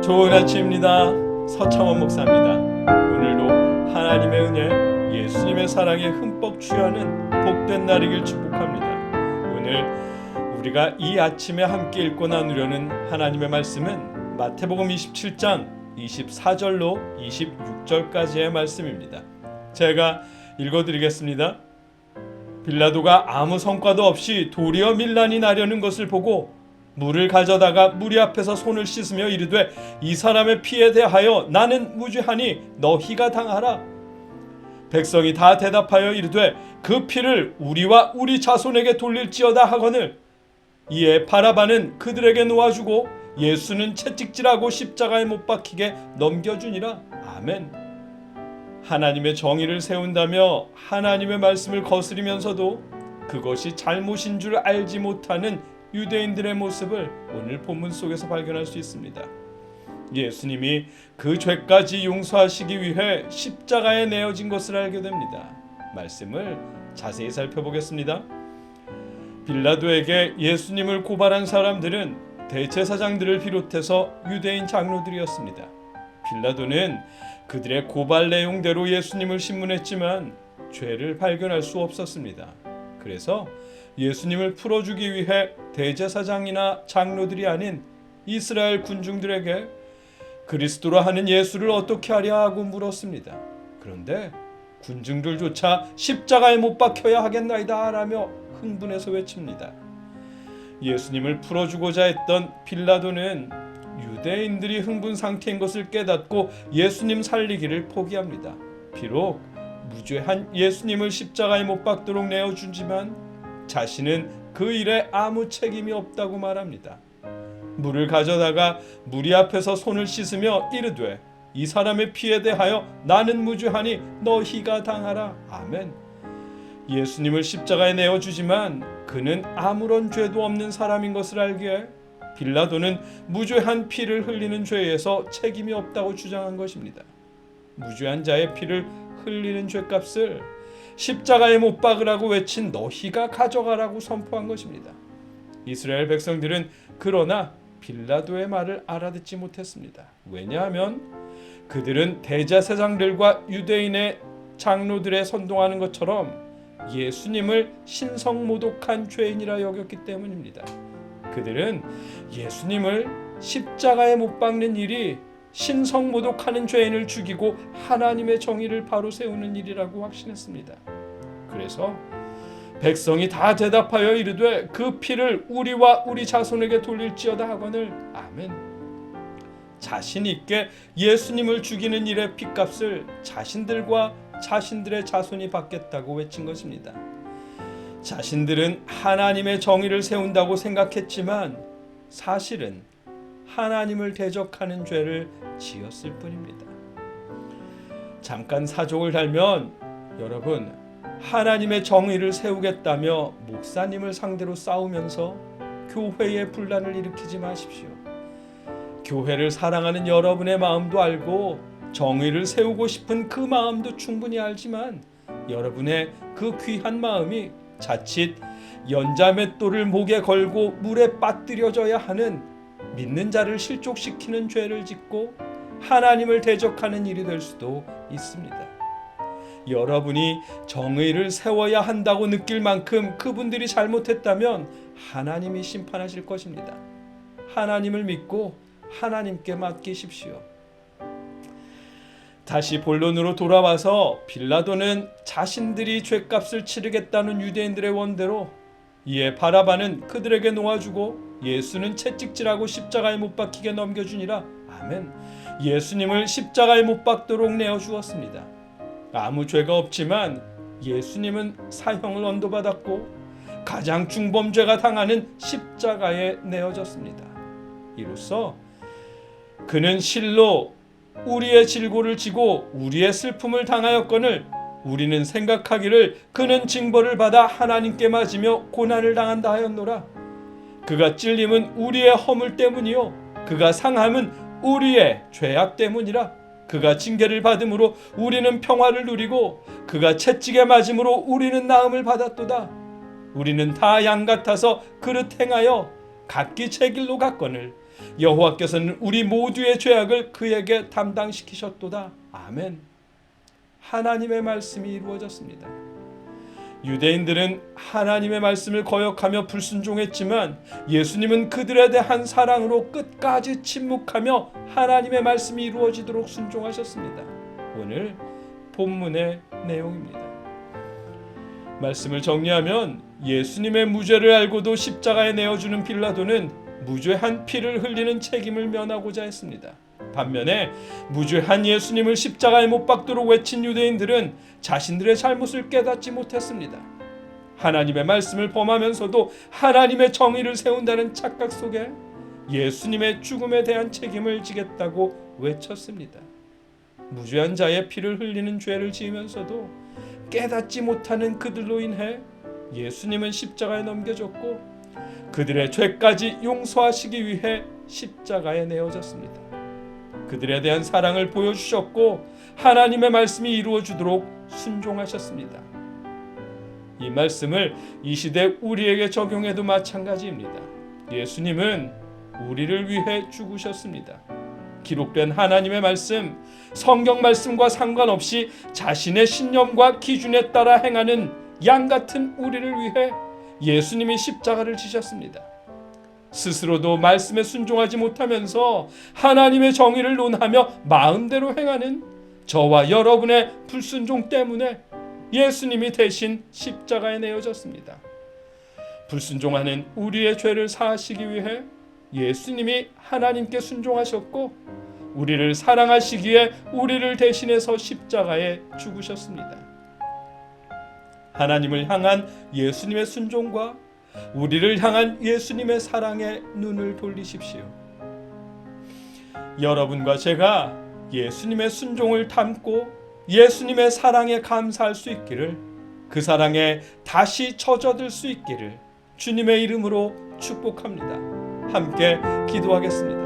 좋은 아침입니다. 서창원 목사입니다. 오늘도 하나님의 은혜, 예수님의 사랑에 흠뻑 취하는 복된 날이길 축복합니다. 오늘 우리가 이 아침에 함께 읽고 나누려는 하나님의 말씀은 마태복음 27장 24절로 26절까지의 말씀입니다. 제가 읽어드리겠습니다. 빌라도가 아무 성과도 없이 도리어 밀란이 나려는 것을 보고 물을 가져다가 무리 앞에서 손을 씻으며 이르되 이 사람의 피에 대하여 나는 무죄하니 너희가 당하라. 백성이 다 대답하여 이르되 그 피를 우리와 우리 자손에게 돌릴지어다 하거늘 이에 바라바는 그들에게 놓아주고 예수는 채찍질하고 십자가에 못 박히게 넘겨주니라. 아멘. 하나님의 정의를 세운다며 하나님의 말씀을 거스리면서도 그것이 잘못인 줄 알지 못하는 유대인들의 모습을 오늘 본문 속에서 발견할 수 있습니다. 예수님이 그 죄까지 용서하시기 위해 십자가에 내어진 것을 알게 됩니다. 말씀을 자세히 살펴보겠습니다. 빌라도에게 예수님을 고발한 사람들은 대제사장들을 비롯해서 유대인 장로들이었습니다. 빌라도는 그들의 고발 내용대로 예수님을 신문했지만 죄를 발견할 수 없었습니다. 그래서 예수님을 풀어주기 위해 대제사장이나 장로들이 아닌 이스라엘 군중들에게 그리스도라 하는 예수를 어떻게 하랴 하고 물었습니다. 그런데 군중들조차 십자가에 못 박혀야 하겠나이다 라며 흥분해서 외칩니다. 예수님을 풀어주고자 했던 빌라도는 유대인들이 흥분 상태인 것을 깨닫고 예수님 살리기를 포기합니다. 비록 무죄한 예수님을 십자가에 못 박도록 내어주지만 자신은 그 일에 아무 책임이 없다고 말합니다. 물을 가져다가 무리 앞에서 손을 씻으며 이르되 이 사람의 피에 대하여 나는 무죄하니 너희가 당하라. 아멘. 예수님을 십자가에 내어주지만 그는 아무런 죄도 없는 사람인 것을 알기에 빌라도는 무죄한 피를 흘리는 죄에서 책임이 없다고 주장한 것입니다. 무죄한 자의 피를 흘리는 죄값을 십자가에 못 박으라고 외친 너희가 가져가라고 선포한 것입니다. 이스라엘 백성들은 그러나 빌라도의 말을 알아듣지 못했습니다. 왜냐하면 그들은 대제사장들과 유대인의 장로들의 선동하는 것처럼 예수님을 신성모독한 죄인이라 여겼기 때문입니다. 그들은 예수님을 십자가에 못 박는 일이 신성모독하는 죄인을 죽이고 하나님의 정의를 바로 세우는 일이라고 확신했습니다. 그래서 백성이 다 대답하여 이르되 그 피를 우리와 우리 자손에게 돌릴지어다 하거늘 아멘. 자신 있게 예수님을 죽이는 일의 핏값을 자신들과 자신들의 자손이 받겠다고 외친 것입니다. 자신들은 하나님의 정의를 세운다고 생각했지만 사실은 하나님을 대적하는 죄를 지었을 뿐입니다. 잠깐 사족을 달면 여러분, 하나님의 정의를 세우겠다며 목사님을 상대로 싸우면서 교회의 분란을 일으키지 마십시오. 교회를 사랑하는 여러분의 마음도 알고 정의를 세우고 싶은 그 마음도 충분히 알지만 여러분의 그 귀한 마음이 자칫 연자맷돌을 목에 걸고 물에 빠뜨려져야 하는 믿는 자를 실족시키는 죄를 짓고 하나님을 대적하는 일이 될 수도 있습니다. 여러분이 정의를 세워야 한다고 느낄 만큼 그분들이 잘못했다면 하나님이 심판하실 것입니다. 하나님을 믿고 하나님께 맡기십시오. 다시 본론으로 돌아와서 빌라도는 자신들이 죄값을 치르겠다는 유대인들의 원대로 이에 바라바는 그들에게 놓아주고 예수는 채찍질하고 십자가에 못 박히게 넘겨주니라. 아멘. 예수님을 십자가에 못 박도록 내어주었습니다. 아무 죄가 없지만 예수님은 사형을 언도받았고 가장 중범죄가 당하는 십자가에 내어졌습니다. 이로써 그는 실로 우리의 질고를 지고 우리의 슬픔을 당하였거늘 우리는 생각하기를 그는 징벌을 받아 하나님께 맞으며 고난을 당한다 하였노라. 그가 찔림은 우리의 허물 때문이요 그가 상함은 우리의 죄악 때문이라. 그가 징계를 받음으로 우리는 평화를 누리고 그가 채찍에 맞음으로 우리는 나음을 받았도다. 우리는 다 양 같아서 그릇 행하여 각기 제 길로 갔거늘 여호와께서는 우리 모두의 죄악을 그에게 담당시키셨도다. 아멘. 하나님의 말씀이 이루어졌습니다. 유대인들은 하나님의 말씀을 거역하며 불순종했지만 예수님은 그들에 대한 사랑으로 끝까지 침묵하며 하나님의 말씀이 이루어지도록 순종하셨습니다. 오늘 본문의 내용입니다. 말씀을 정리하면 예수님의 무죄를 알고도 십자가에 내어주는 빌라도는 무죄한 피를 흘리는 책임을 면하고자 했습니다. 반면에 무죄한 예수님을 십자가에 못 박도록 외친 유대인들은 자신들의 잘못을 깨닫지 못했습니다. 하나님의 말씀을 범하면서도 하나님의 정의를 세운다는 착각 속에 예수님의 죽음에 대한 책임을 지겠다고 외쳤습니다. 무죄한 자의 피를 흘리는 죄를 지으면서도 깨닫지 못하는 그들로 인해 예수님은 십자가에 넘겨졌고 그들의 죄까지 용서하시기 위해 십자가에 내어졌습니다. 그들에 대한 사랑을 보여주셨고 하나님의 말씀이 이루어지도록 순종하셨습니다. 이 말씀을 이 시대 우리에게 적용해도 마찬가지입니다. 예수님은 우리를 위해 죽으셨습니다. 기록된 하나님의 말씀, 성경 말씀과 상관없이 자신의 신념과 기준에 따라 행하는 양 같은 우리를 위해 예수님이 십자가를 지셨습니다. 스스로도 말씀에 순종하지 못하면서 하나님의 정의를 논하며 마음대로 행하는 저와 여러분의 불순종 때문에 예수님이 대신 십자가에 내어졌습니다. 불순종하는 우리의 죄를 사하시기 위해 예수님이 하나님께 순종하셨고 우리를 사랑하시기에 우리를 대신해서 십자가에 죽으셨습니다. 하나님을 향한 예수님의 순종과 우리를 향한 예수님의 사랑에 눈을 돌리십시오. 여러분과 제가 예수님의 순종을 담고 예수님의 사랑에 감사할 수 있기를, 그 사랑에 다시 젖어들 수 있기를 주님의 이름으로 축복합니다. 함께 기도하겠습니다.